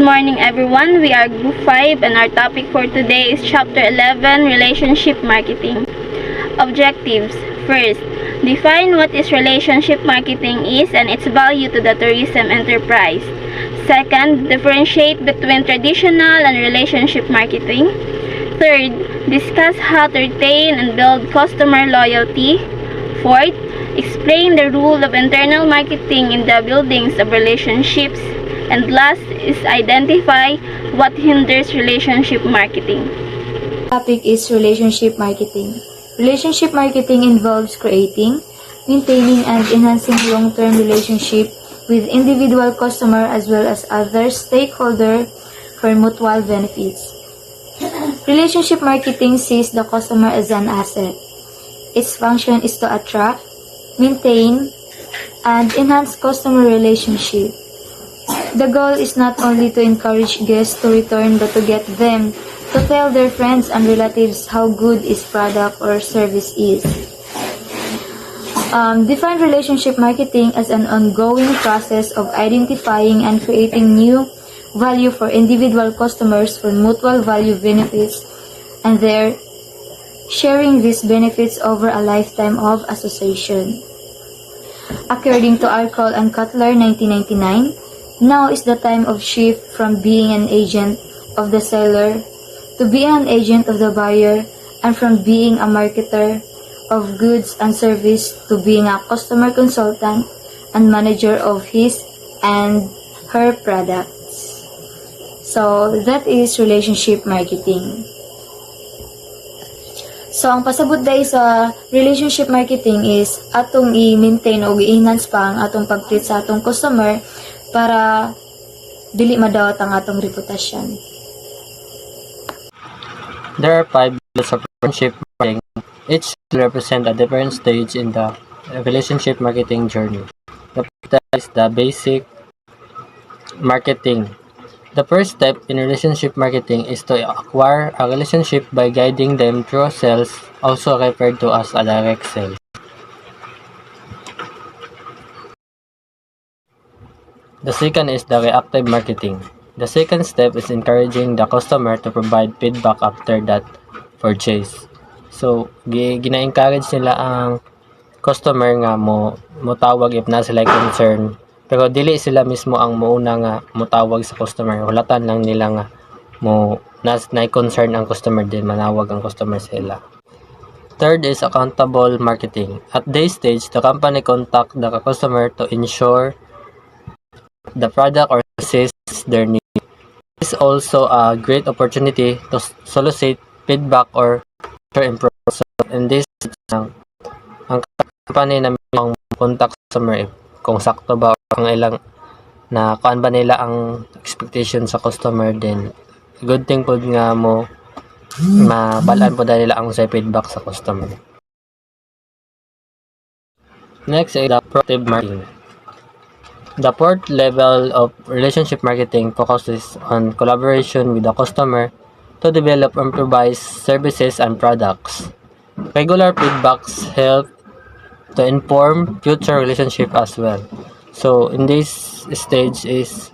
morning everyone. We are Group 5 and our topic for today is Chapter 11, Relationship Marketing. Objectives. First, define what is relationship marketing is and its value to the tourism enterprise. Second, differentiate between traditional and relationship marketing. Third, discuss how to retain and build customer loyalty. Fourth, explain the role of internal marketing in the buildings of relationships. And last is identify what hinders relationship marketing. Topic is relationship marketing. Relationship marketing involves creating, maintaining, and enhancing long-term relationship with individual customer as well as other stakeholders for mutual benefits. Relationship marketing sees the customer as an asset. Its function is to attract, maintain, and enhance customer relationship. The goal is not only to encourage guests to return but to get them to tell their friends and relatives how good its product or service is. Define relationship marketing as an ongoing process of identifying and creating new value for individual customers for mutual value benefits and their sharing these benefits over a lifetime of association. According to Arkell and Cutler 1999, now is the time of shift from being an agent of the seller to being an agent of the buyer, and from being a marketer of goods and service to being a customer consultant and manager of his and her products. So, that is relationship marketing. So, ang pasabot dahil sa relationship marketing is atong i-maintain o i-enhance pa ang atong pag-treat sa atong customer para dili madawat ang atong reputasyon. There are 5 levels of relationship marketing. Each represent a different stage in the relationship marketing journey. The first is the basic marketing. The first step in relationship marketing is to acquire a relationship by guiding them through sales, also referred to as a direct sale. The second is the reactive marketing. The second step is encouraging the customer to provide feedback after that purchase. So, gina-encourage nila ang customer nga mo tawag if na sila concern. Pero dili sila mismo ang muuna nga mutawag sa customer. Hulatan lang nila nga na-concern ang customer din manawag ang customer sila. Third is accountable marketing. At this stage, the company contact the customer to ensure the product or assists their needs. This is also a great opportunity to solicit feedback or improve. So, in this, ang company na ang contact customer kung sakto ba ang ilang na kuan ba nila ang expectation sa customer din. Good thing po nga mo mabalaan po dahil nila ang sa feedback sa customer. Next is the proactive marketing. The fourth level of relationship marketing focuses on collaboration with the customer to develop and provide services and products. Regular feedbacks help to inform future relationship as well. So, in this stage is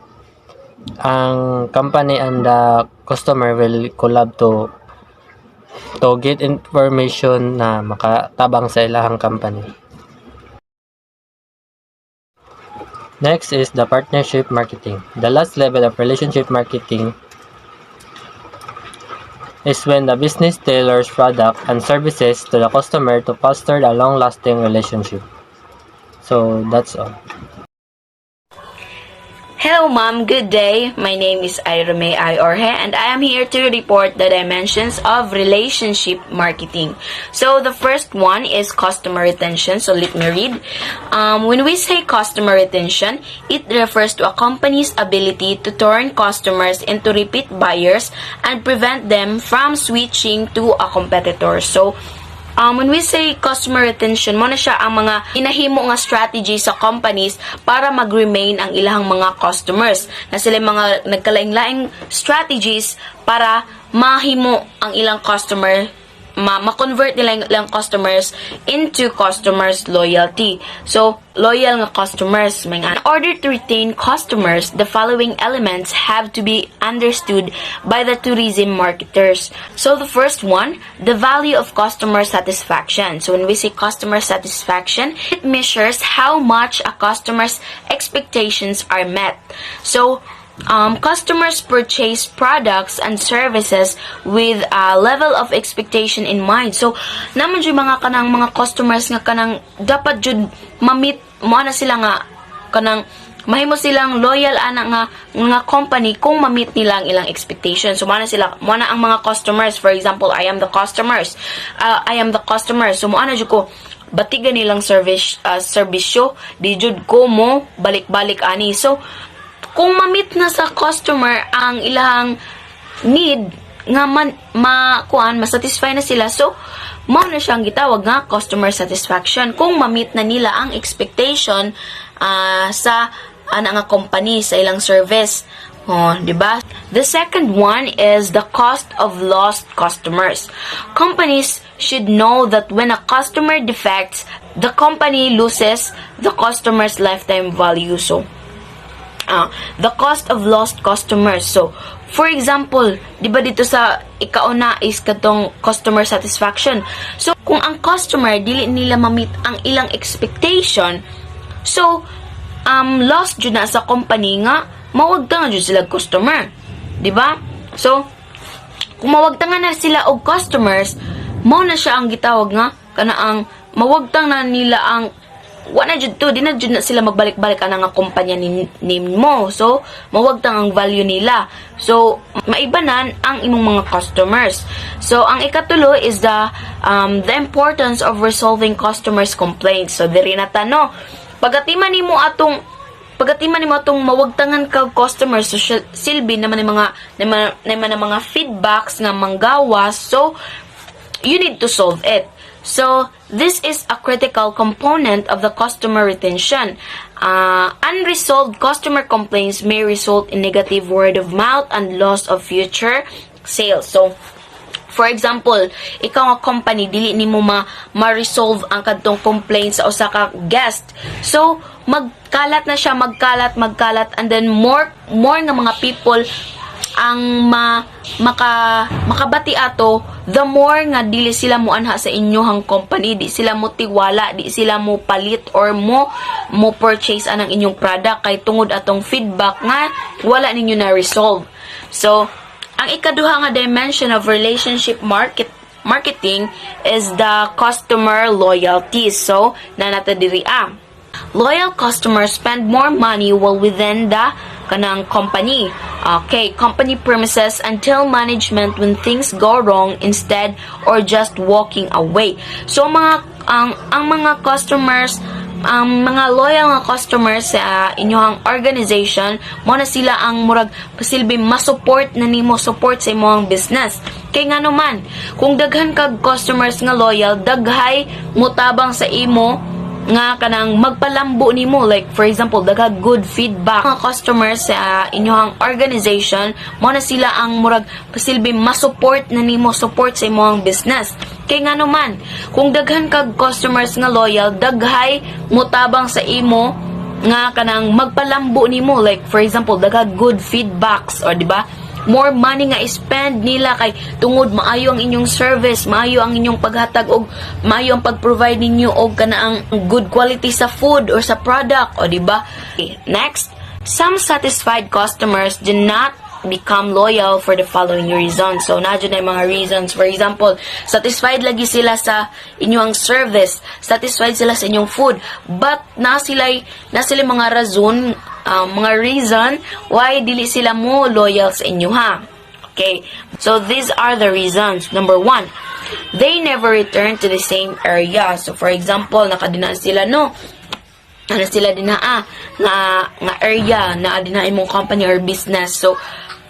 ang company and the customer will collab to get information na makatabang sa ilahang company. Next is the partnership marketing. The last level of relationship marketing is when the business tailors product and services to the customer to foster a long-lasting relationship. So, that's all. Hello ma'am, good day. My name is Irene Orhe and I am here to report the dimensions of relationship marketing. So the first one is customer retention. So let me read. When we say customer retention, it refers to a company's ability to turn customers into repeat buyers and prevent them from switching to a competitor. So when we say customer retention, mo na siya ang mga inahimo nga strategy sa companies para mag-remain ang ilang mga customers. Na sila mga nagkalaing-laing strategies para mahimo ang ilang customer ma-convert nila yung customers into customers loyalty. So, loyal nga customers. In order to retain customers, the following elements have to be understood by the tourism marketers. So, the first one, the value of customer satisfaction. So, when we say customer satisfaction, it measures how much a customer's expectations are met. So, customers purchase products and services with a level of expectation in mind. So, naman yung mga customers nga kanang dapat jud ma-meet mo na sila nga kanang mahimo silang loyal ana nga company kung ma-meet nila ang ilang expectation. So, mo na ang mga customers. For example, I am the customers. So, mo na jud ko batigan nilang serbisyo, di jud ko mo balik-balik ani. So, kung ma-meet na sa customer ang ilang need nga masatisfy na sila, so mao na siyang gitawag nga customer satisfaction kung ma-meet na nila ang expectation sa nga company sa ilang service. Di ba? The second one is the cost of lost customers. Companies should know that when a customer defects, the company loses the customer's lifetime value. So, the cost of lost customers. So, for example, di ba dito sa ikauna is katong customer satisfaction. So, kung ang customer dili nila ma-meet ang ilang expectation, so, lost jud na sa company nga, mawagta nga jud sila customer. Di ba? So, kung mawagtangan na sila og customers, mao na siya ang gitawag nga, kanaang mawagtang na nila ang wala jud to, di na jud na sila magbalik-balik ana nga kumpanya ni mo. So, mawagtang ang value nila. So, maibanan ang imong mga customers. So, ang ikatulo is the importance of resolving customers' complaints. So, diri na tano. Pagatiman nimo atong mawagtangan kag customers, so silbi naman mga feedbacks nga manggawas. So, you need to solve it. So, this is a critical component of the customer retention. Unresolved customer complaints may result in negative word of mouth and loss of future sales. So, for example, ikaw nga company, dili nimo ma-resolve ang kadtong complaints sa usa ka guest. So, magkalat na siya, magkalat, and then more nga mga people ang makabati ato, the more nga dili sila mo anha sa inyohang company, di sila mo tiwala, di sila mo palit or mo purchase anang inyong product kay tungod atong feedback nga wala ninyo na resolve. So, ang ikaduha nga dimension of relationship marketing is the customer loyalty. So, nanata diri loyal customers spend more money while within the kanang company. Okay, company premises until management when things go wrong instead or just walking away. So ang mga customers, ang mga loyal nga customers sa inyong organization, mo na sila ang murag pasilbi ma-support na nimo, support sa imong business. Kay nga naman, kung daghan kag customers nga loyal, daghay mutabang sa imo nga kanang magpalambo nimo, like for example daghang good feedback mga customers sa inyong organization, mo na sila ang murag pasilbi ma-support na nimo, support sa imong business. Kay nga naman, kung daghan kag customers nga loyal, daghay mutabang sa imo nga kanang magpalambo nimo, like for example daghang good feedbacks, or di ba more money nga spend nila kay tungod maayo ang inyong service, maayo ang inyong paghatag og maayo ang pag-provide ninyo og kanaang good quality sa food or sa product, o di ba? Okay, next, some satisfied customers do not become loyal for the following reasons. So, nadyo na yung mga reasons. For example, satisfied lagi sila sa inyong service, satisfied sila sa inyong food, but na sila mga rason, mga reason why dili sila mo loyal sa inyo, ha? Okay, so these are the reasons. Number 1, they never return to the same area. So, for example, nakadinaan sila, sila dinaa nga area na dinaa imong company or business. So,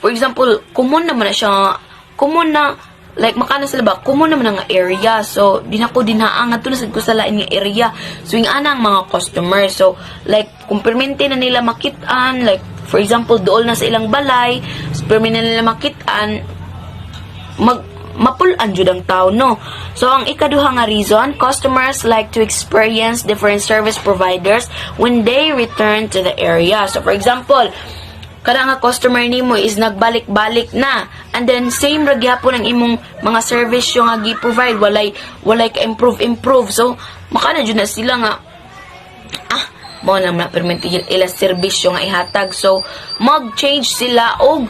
for example, common naman na siya, common na, like, makana sila ba, common naman nga area. So, di na ko dinaa, nga to na ko sa lain nga area. So, yung anang mga customers. So, like, kung permente na nila makitaan, like, for example, dool na sa ilang balay, so, permente na nila makitaan, mapulan jud ang tao, no? So ang ikaduha nga reason, customers like to experience different service providers when they return to the area. So for example, kada nga customer nimo is nagbalik-balik na, and then same ra gyapon ang imong mga service yung nga gi-provide, walay ka improve. So makana jud na sila nga mo na ma-permit ila serbisyo nga ihatag. So mag-change sila og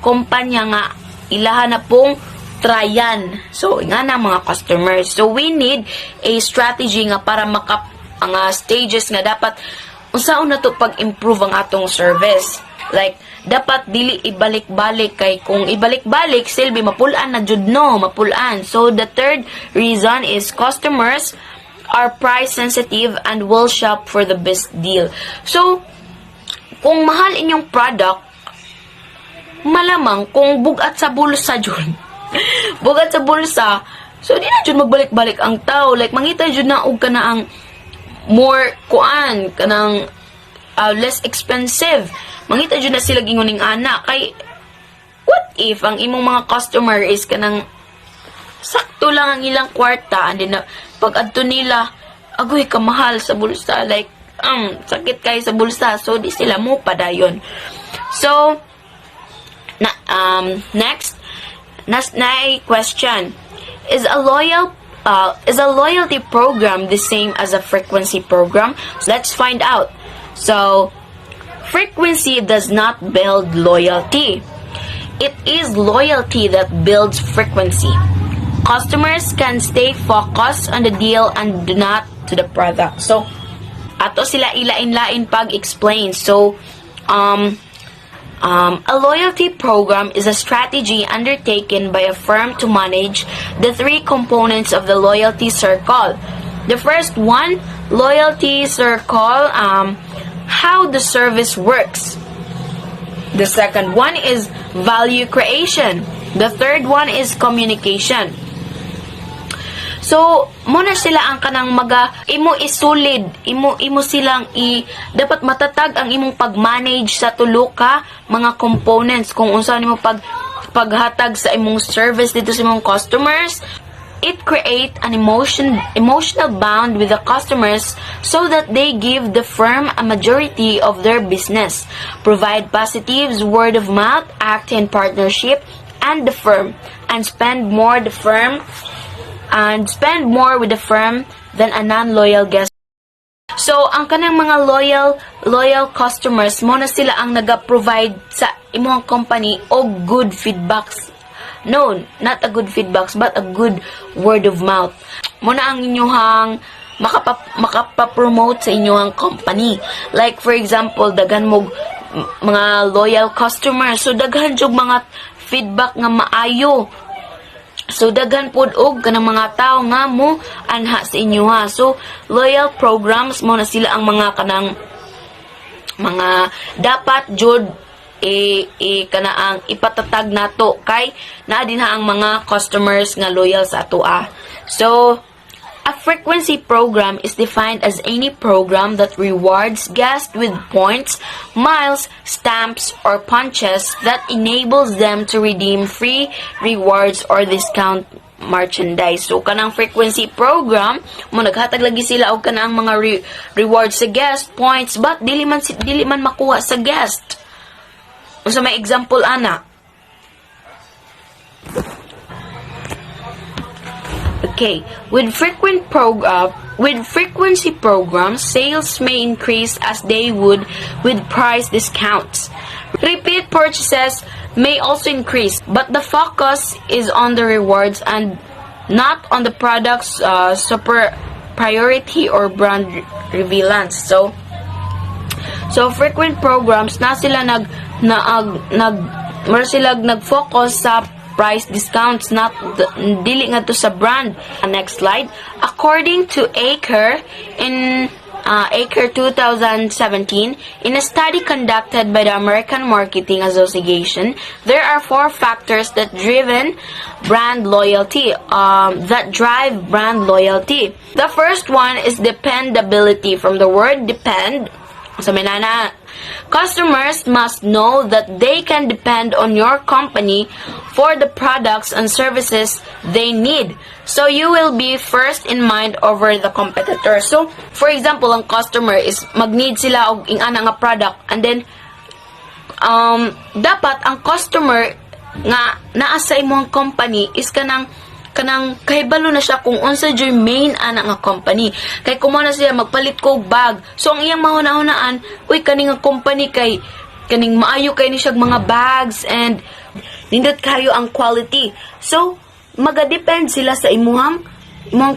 kumpanya nga ilaha na pong tryan. So nga na mga customers. So we need a strategy nga para ang stages nga dapat unsaon na to pag-improve ang atong service. Like dapat dili ibalik-balik, kay kung ibalik-balik silbi mapulaan na jud, no, mapulaan. So the third reason is customers are price sensitive and will shop for the best deal. So kung mahal inyong product, malamang kung bugat sa bulsa jud bugat sa bulsa, so di na jud magbalik-balik ang tao. Like mangita jud na og kana ang more kanang less expensive, mangita jud na sila ginguning ana. Kay what if ang imong mga customer is kanang sakto lang ang ilang kwarta, and then pag adto nila agoy kamahal sa bulsa, like sakit kay sa bulsa, so di sila mo padayon. So next na question, is a loyalty program the same as a frequency program? So let's find out. So frequency does not build loyalty. It is loyalty that builds frequency. Customers can stay focused on the deal and not to the product. So ato sila ilain-lain pag-explain. So a loyalty program is a strategy undertaken by a firm to manage the three components of the loyalty circle. The first one, loyalty circle, how the service works. The second one is value creation. The third one is communication. So, muna sila ang kanang imo isulid, imo silang dapat matatag ang imong pag-manage sa tulo ka mga components kung unsa nimo paghatag sa imong service dito sa imong customers. It create an emotional bond with the customers so that they give the firm a majority of their business, provide positives, word of mouth, act in partnership and the firm, and spend more with the firm than a non-loyal guest. So, ang kanang mga loyal customers, mo na sila ang naga-provide sa imong company og good feedbacks. No, not a good feedbacks, but a good word of mouth. Mo na ang inyong makapapromote sa inyong company. Like, for example, daghan mo mga loyal customers. So, daghan jog mga feedback nga maayo. So, daghan pod og kanang mga tao nga mo anha sa inyo, ha. So, loyal programs mo na sila ang mga kanang mga dapat jud kanaang ipatatag nato kay naa din ha ang mga customers nga loyal sa ato. So, a frequency program is defined as any program that rewards guests with points, miles, stamps, or punches that enables them to redeem free rewards or discount merchandise. So, kanang frequency program, mo naghatag lagi sila og kanang mga rewards sa guest, points, but dili man makuha sa guest. So, may example, ana. Okay, with frequency programs, sales may increase as they would with price discounts. Repeat purchases may also increase, but the focus is on the rewards and not on the product's priority or brand relevance. So frequent programs na sila nag-focus sa price discounts, not dili nga to sa brand. Next slide. According to Aker in Aker 2017, in a study conducted by the American Marketing Association, there are 4 factors that drive brand loyalty. The first one is dependability, from the word depend. So, Customers must know that they can depend on your company for the products and services they need. So you will be first in mind over the competitor. So, for example, ang customer is mag-need sila og ingana nga product, and then dapat ang customer nga naa sa imong company is kanang kahibalo na siya kung unsa joy main ana nga company. Kay kumo na siya magpalit ko og bag, so ang iyang mahuna-hunaan, uy kaning nga company kay kaning maayo kay ni siya mga bags and nindot kayo ang quality. So maga-depend sila sa imong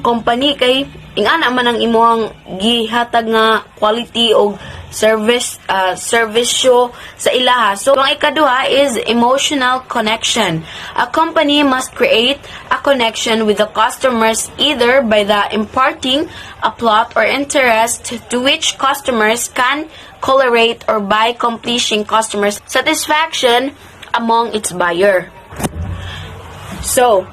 company kay ingana man ang imong gihatag nga quality o service show sa ilaha. So ang ikaduha is emotional connection. A company must create a connection with the customers either by the imparting a plot or interest to which customers can correlate or by accomplishing customers satisfaction among its buyer. So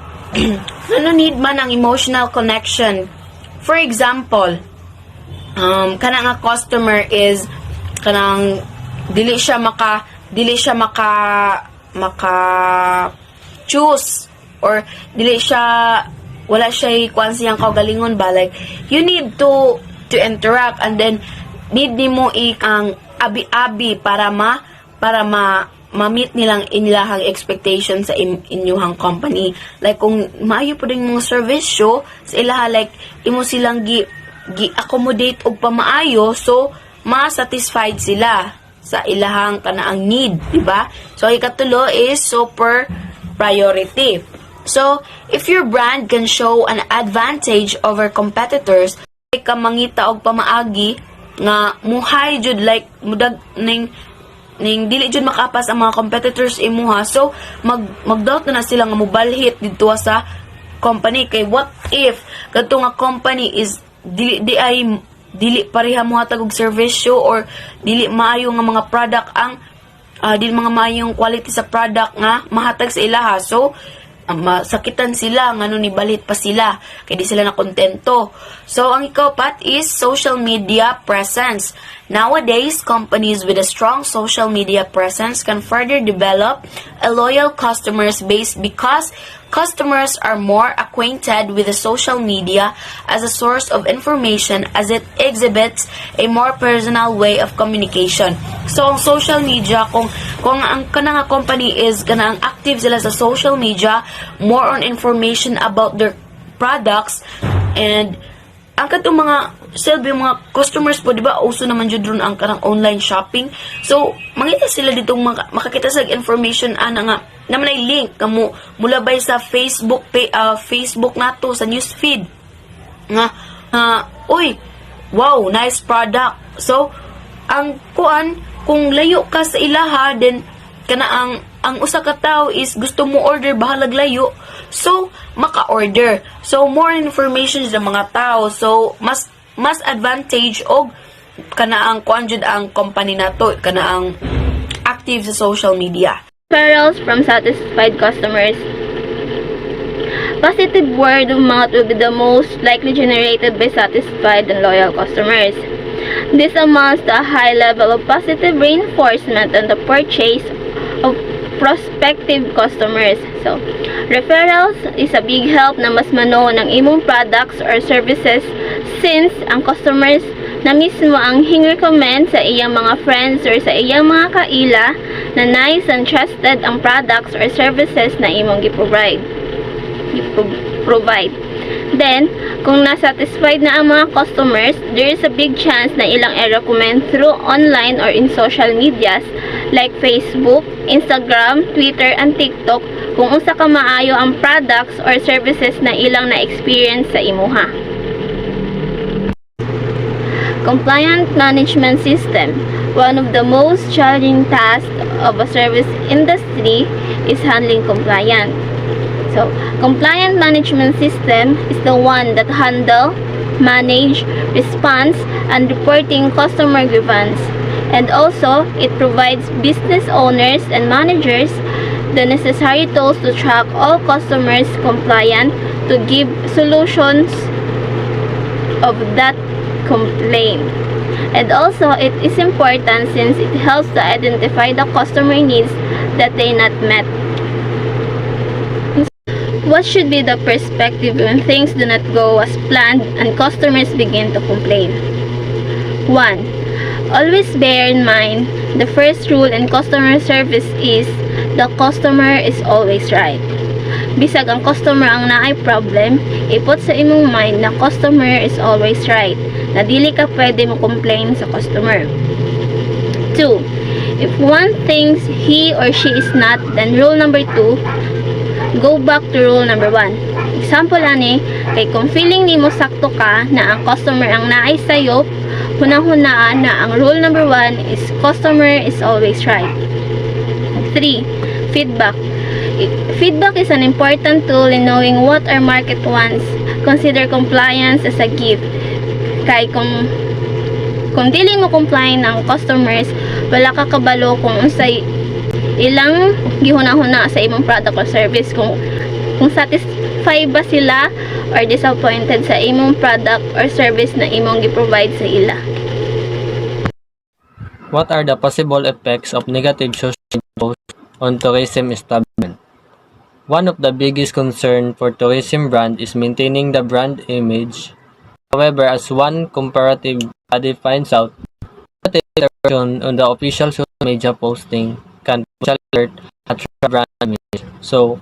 ano need man ang emotional connection? For example, kanang nga customer is kanang dili siya maka choose or dili siya wala siya kuan siyang kaugalingon ba, like you need to interact, and then need nimo ang abi-abi para ma-meet nilang inilahang expectation sa inyuhang company. Like kung maayo po din mga service show sa ilaha, like imo silang gi-accommodate og pamaayo, so ma-satisfied sila sa ilahang kanaang need, diba? So ikatulo is super priority. So if your brand can show an advantage over competitors, like ka mangita og pamaagi nga muhay jud, like mudag ning dili jud makapas ang mga competitors imuha, so mag-doubt na sila nga mobalhit didto sa company. Kay what if kadto nga company is dili pareha mo hatag og service show or dili maayo nga mga product ang dili mga maayong quality sa product nga mahatag sa ilaha, so masakitan sila ngano ni balit pa sila kay di sila na kontento. So ang ikapat is social media presence. Nowadays, companies with a strong social media presence can further develop a loyal customers base because customers are more acquainted with the social media as a source of information as it exhibits a more personal way of communication. So, ang social media, kung ang kanang company is kanang active sila sa social media, more on information about their products, and ang katong mga selby mga customers po, di ba, uso naman jud ron ang kanang online shopping. So, mangita sila ditong makakita sa information ana nga naman ay link kamo mulabay sa Facebook Facebook nato sa news feed nga uy, wow, nice product. So, ang kuan kung layo ka sa ilaha, then kana ang usa ka tawo is gusto mo order bahalag layo, so maka-order. So more information sa mga tao, so mas advantage og kana ang kuan jud ang company nato, kana ang active sa social media. Referrals from satisfied customers. Positive word of mouth will be the most likely generated by satisfied and loyal customers. This amounts to a high level of positive reinforcement on the purchase of prospective customers. So, referrals is a big help na mas mano ng imong products or services since ang customers na mismo ang hing-recommend sa iyang mga friends or sa iyang mga kaila na nice and trusted ang products or services na imong gi-provide. Then, kung nasatisfied na ang mga customers, there is a big chance na ilang i-recommend through online or in social medias like Facebook, Instagram, Twitter, and TikTok kung usa ka maayo ang products or services na ilang na-experience sa imuha. Compliant management system. One of the most challenging tasks of a service industry is handling compliance. So, compliant management system is the one that handle, manage, response, and reporting customer grievance. And also, it provides business owners and managers the necessary tools to track all customers compliant to give solutions of that complaint. And also, it is important since it helps to identify the customer needs that they not met. What should be the perspective when things do not go as planned and customers begin to complain? 1. Always bear in mind, the first rule in customer service is, the customer is always right. Bisag ang customer ang naay problem, ipot sa imong mind na customer is always right, na dili ka pwede mo complain sa customer. 2. If one thinks he or she is not, then rule number 2, go back to rule number 1. Example ani, kay kung feeling nimo sakto ka na ang customer ang naay sayo, hunang-hunaan na ang rule number 1 is customer is always right. 3. Feedback. Feedback is an important tool in knowing what our market wants. Consider compliance as a gift. Kay kung dili mo comply ng customers, wala ka kabalo kung unsay ilang gihuna-huna sa imong product or service, kung satisfied ba sila or disappointed sa imong product or service na imong gi-provide sa ila. What are the possible effects of negative social media posts on tourism establishment? One of the biggest concern for tourism brand is maintaining the brand image. However, as one comparative study finds out, attention on the official social media posting can alert at brand image. So,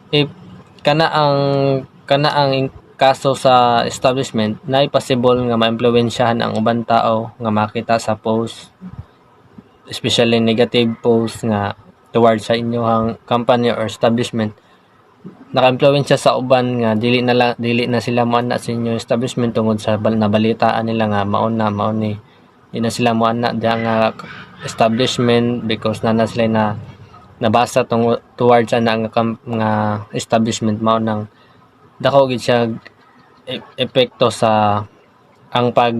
if kana ang kaso sa establishment, na possible nga ma-impluwensyahan ang ubang tao nga makita sa post, especially negative post nga towards sa inyong company or establishment, naka-impluwensya sa uban nga dili na sila moana sa inyong establishment tungod sa nabalitaan nila nga maon ni di na sila moana diha nga establishment because na sila na nabasa towards nga establishment mao nang dako gid siya epekto sa ang pag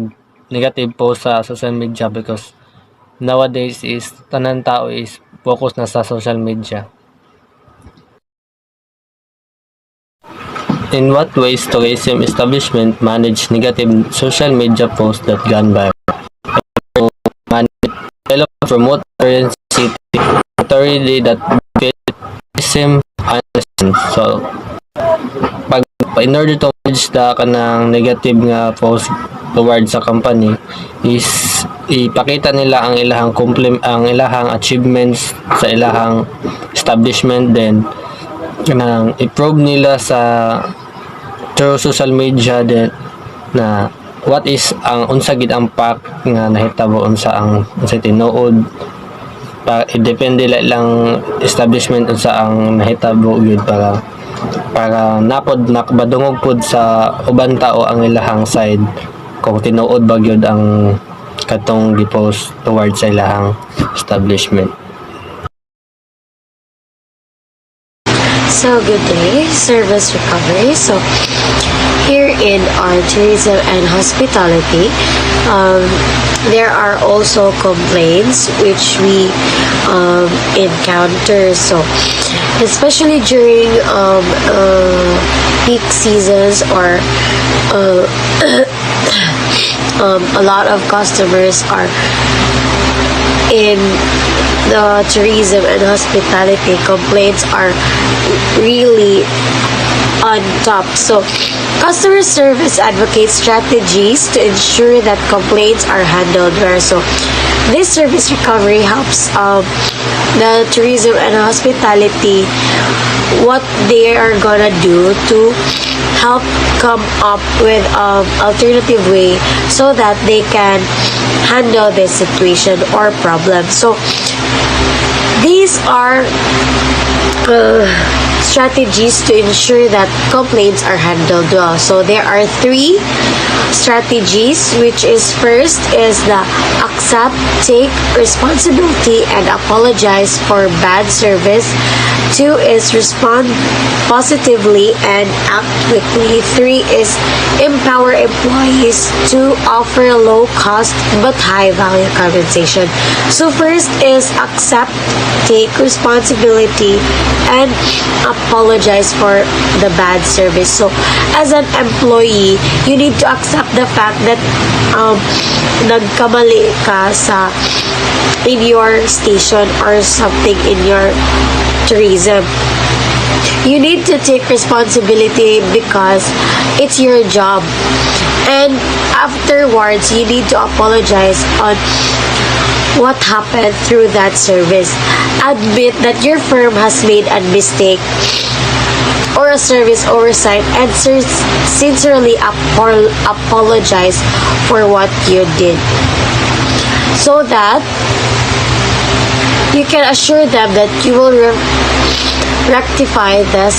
negative post sa social media, because nowadays is tanan tao is focus na sa social media. In what ways tourism establishment manage negative social media posts that gone viral? Develop, promote city authority that tourism understand. So, in order to manage the kanang negative nga post towards sa company is ipakita nila ang ilahang achievements sa ilahang establishment, then kanang i-probe nila sa through social media din na what is ang unsa gid ang pack nga nahitabo unsa ang tinuod pa depende lang establishment unsa ang nahitabo gid para napod nakabadungog pud sa uban tao ang ilahang side kung tinuod ba gyud ang katong gi-post towards sa ilahang establishment. So, good day, service recovery. So, here in our tourism and hospitality, there are also complaints which we encounter. So, especially during peak seasons or a lot of customers are in the tourism and hospitality, complaints are really on top. So, customer service advocates strategies to ensure that complaints are handled well. So, this service recovery helps the tourism and hospitality what they are gonna do to help come up with alternative way so that they can handle this situation or problem. So these are strategies to ensure that complaints are handled well. So there are 3 strategies, which is first is the accept, take responsibility, and apologize for bad service 2 is respond positively and act quickly. 3 is empower employees to offer low cost but high value compensation. So first is accept, take responsibility, and apologize for the bad service. So as an employee, you need to accept the fact that nagkamali ka in your station or something in your tourism. You need to take responsibility because it's your job. And afterwards, you need to apologize on what happened through that service. Admit that your firm has made a mistake or a service oversight and sincerely apologize for what you did, so that you can assure them that you will rectify the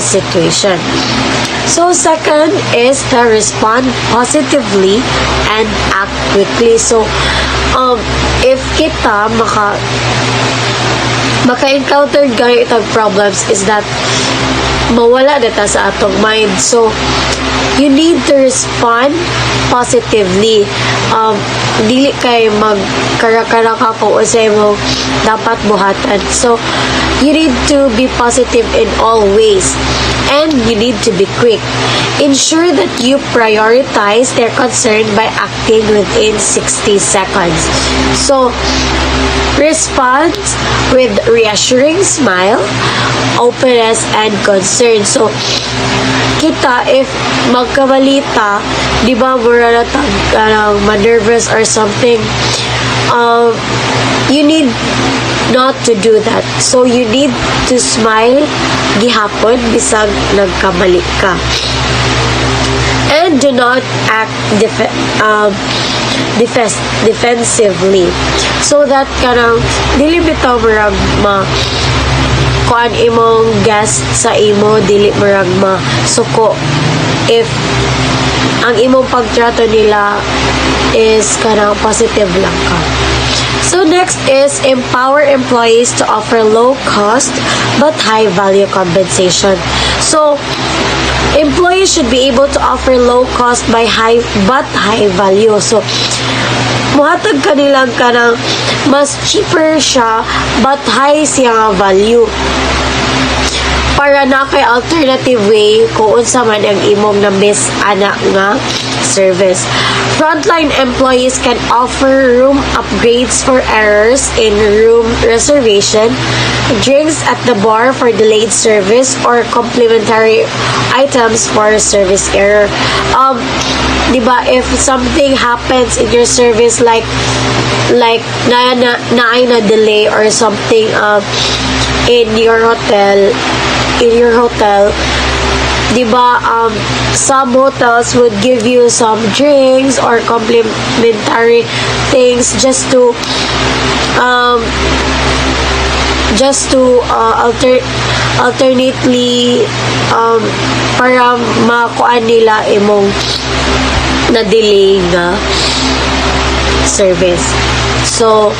situation. So second is to respond positively and act quickly. So if kita maka-encounter gaya itong problems is that mawala data sa atong mind. So you need to respond positively. Dili kay magkara-kara ka kung usay mo dapat buhatan. So you need to be positive in all ways, and you need to be quick. Ensure that you prioritize their concern by acting within 60 seconds. So respond with reassuring smile, openness, and concern. So kita, if magkabalita, di ba mura na ma-nervous or something, you need not to do that. So you need to smile gihapon bisag nagkamali ka. And do not act defensively. So that kanang dili bitaw murag kuan imong guest sa imo, dili murag suko if ang imong pagtrato nila is kanang positive lang ka. So next is empower employees to offer low cost but high value compensation. So employees should be able to offer low cost but high value. So muhatag kanilang kanang mas cheaper siya but high siya value, para na kay alternative way kung unsa man ang imong na-miss ana nga service. Frontline employees can offer room upgrades for errors in room reservation, drinks at the bar for delayed service, or complimentary items for service error. Diba, if something happens in your service like na delay or something in your hotel, diba, some hotels would give you some drinks or complimentary things just to alternately para makuan nila imong na-delay nga service. So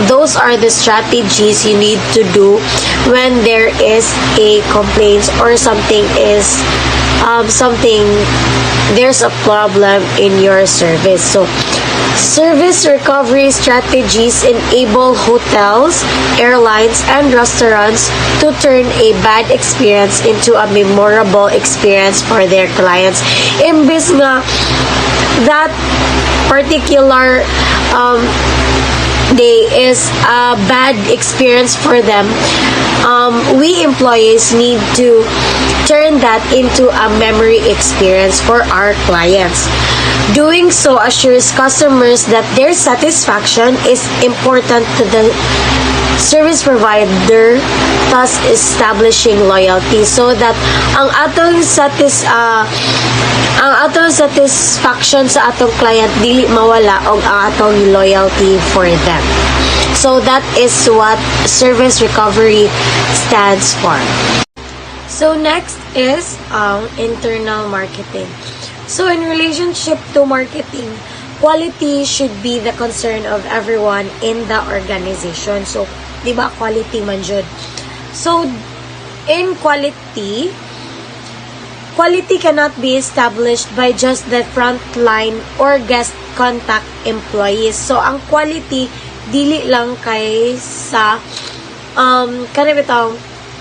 those are the strategies you need to do when there is a complaint or there's a problem in your service. So service recovery strategies enable hotels, airlines, and restaurants to turn a bad experience into a memorable experience for their clients. Imbes nga that particular day is a bad experience for them, we employees need to turn that into a memory experience for our clients. Doing so assures customers that their satisfaction is important to the service provider, thus establishing loyalty, so that ang atong satisfaction sa atong client dili mawala og ang atong loyalty for them. So that is what service recovery stands for. So next is internal marketing. So in relationship to marketing, quality should be the concern of everyone in the organization. So, di ba, quality man jud. So, in quality cannot be established by just the frontline or guest contact employees. So, ang quality, dili lang kay sa, kanibitaw,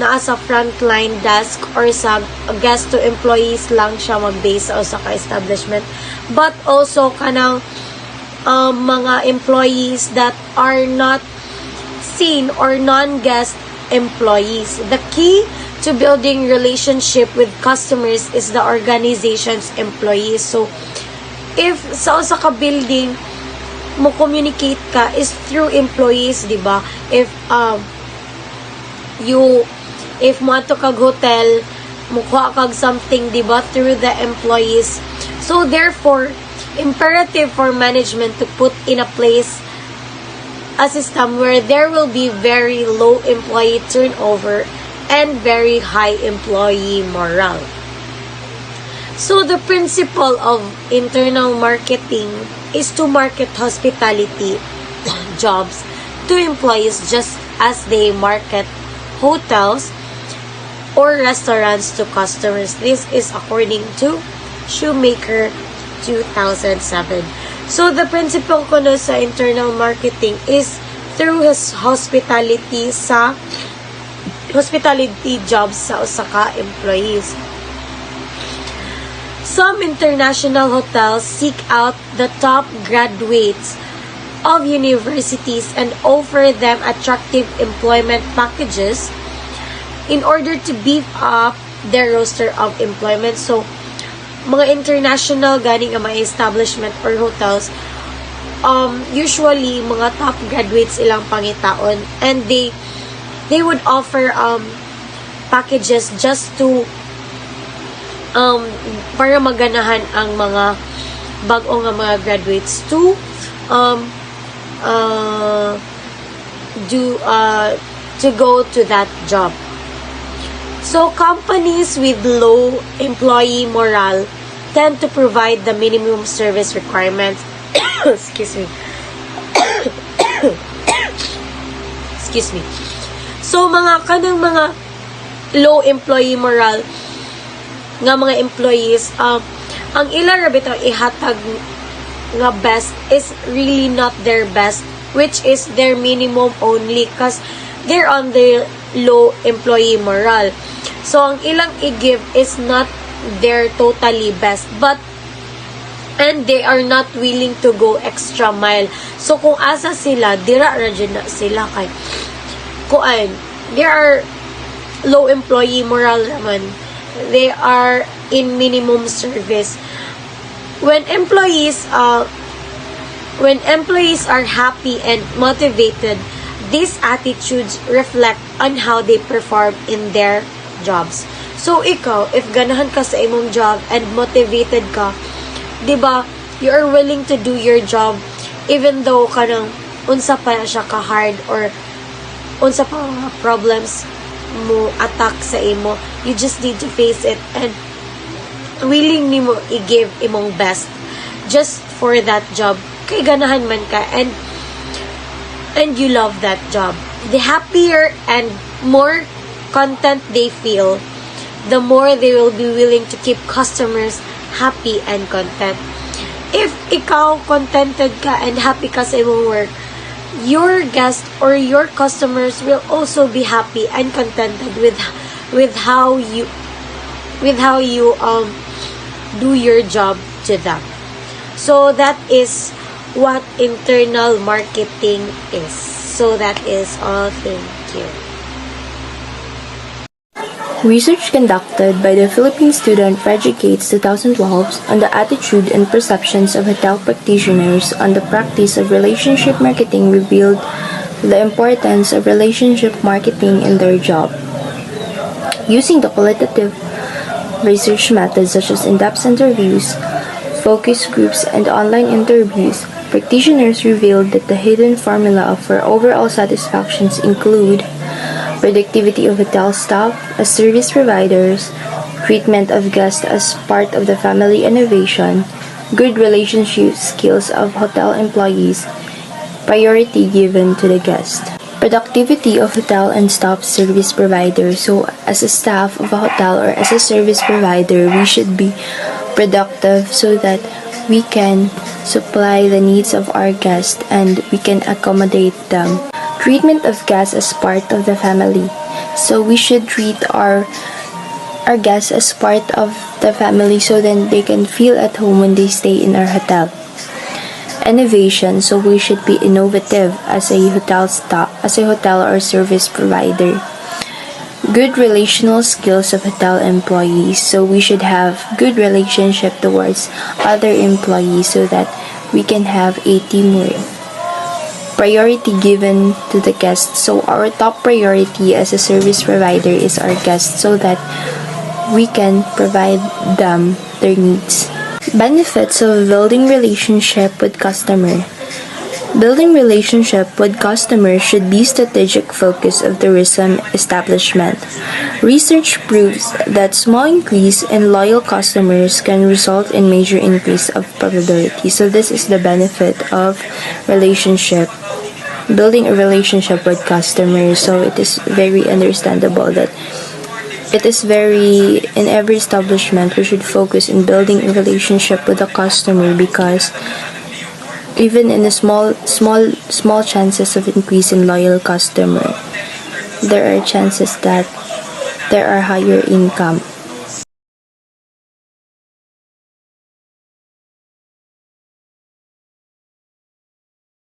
naa sa frontline desk or sa guest to employees lang siya mag-base sa usa ka establishment. But also, kanang mga employees that are not seen or non-guest employees. The key to building relationship with customers is the organization's employees. So, if sa usa ka building mo communicate ka is through employees, di ba? If mo ato kag hotel, mukha kag something, di ba, through the employees. So, therefore, imperative for management to put in a place a system where there will be very low employee turnover and very high employee morale. So, the principle of internal marketing is to market hospitality jobs to employees just as they market hotels or restaurants to customers. This is according to Shoemaker 2007. So, the principle ko no sa internal marketing is through his hospitality jobs sa usa ka employees. Some international hotels seek out the top graduates of universities and offer them attractive employment packages in order to beef up their roster of employment. So, mga international ganing ang mga establishment or hotels, usually, mga top graduates ilang pangitaon, and they would offer packages just to para maganahan ang mga bag-o nga mga graduates to go to that job. So, companies with low employee morale tend to provide the minimum service requirements. Excuse me. Excuse me. So, kanang mga low employee morale nga mga employees, ang ilang rabitang ihatag nga best is really not their best, which is their minimum only because they're on their low employee morale. So, ang ilang i-give is not their totally best, and they are not willing to go extra mile. So, kung asa sila, dira radyo na sila kay they are low employee morale naman. They are in minimum service. When employees are happy and motivated, these attitudes reflect on how they perform in their jobs. So, ikaw, if ganahan ka sa imong job and motivated ka, di ba, you are willing to do your job even though kanang unsa pa siya ka-hard or unsa pa mga problems mo attack sa imo, you just need to face it and willing nimo i-give imong best just for that job. Kay ganahan man ka and you love that job. The happier and more content they feel, the more they will be willing to keep customers happy and content. If ikaw contented ka and happy ka sa imong work, your guests or your customers will also be happy and contented with how you do your job to them. So that is what internal marketing is. So that is all. Thank you. Research conducted by the Philippine Student for Educates 2012 on the attitude and perceptions of hotel practitioners on the practice of relationship marketing revealed the importance of relationship marketing in their job. Using the qualitative research methods such as in-depth interviews, focus groups, and online interviews, practitioners revealed that the hidden formula for overall satisfactions include productivity of hotel staff as service providers, treatment of guests as part of the family innovation, good relationship skills of hotel employees, priority given to the guest. Productivity of hotel and staff service provider. So as a staff of a hotel or as a service provider, we should be productive so that we can supply the needs of our guests and we can accommodate them. Treatment of guests as part of the family. So we should treat our guests as part of the family so then they can feel at home when they stay in our hotel. Innovation, so we should be innovative as a hotel or service provider. Good relational skills of hotel employees, so we should have good relationship towards other employees so that we can have a teamwork. Priority given to the guests, so our top priority as a service provider is our guests so that we can provide them their needs. Benefits of building relationship with customer. Building relationship with customers should be strategic focus of tourism establishment. Research proves that small increase in loyal customers can result in major increase of profitability. So this is the benefit of relationship. Building a relationship with customers. So it is very understandable that in every establishment we should focus in building a relationship with the customer because even in the small chances of increase in loyal customer, there are chances that there are higher income.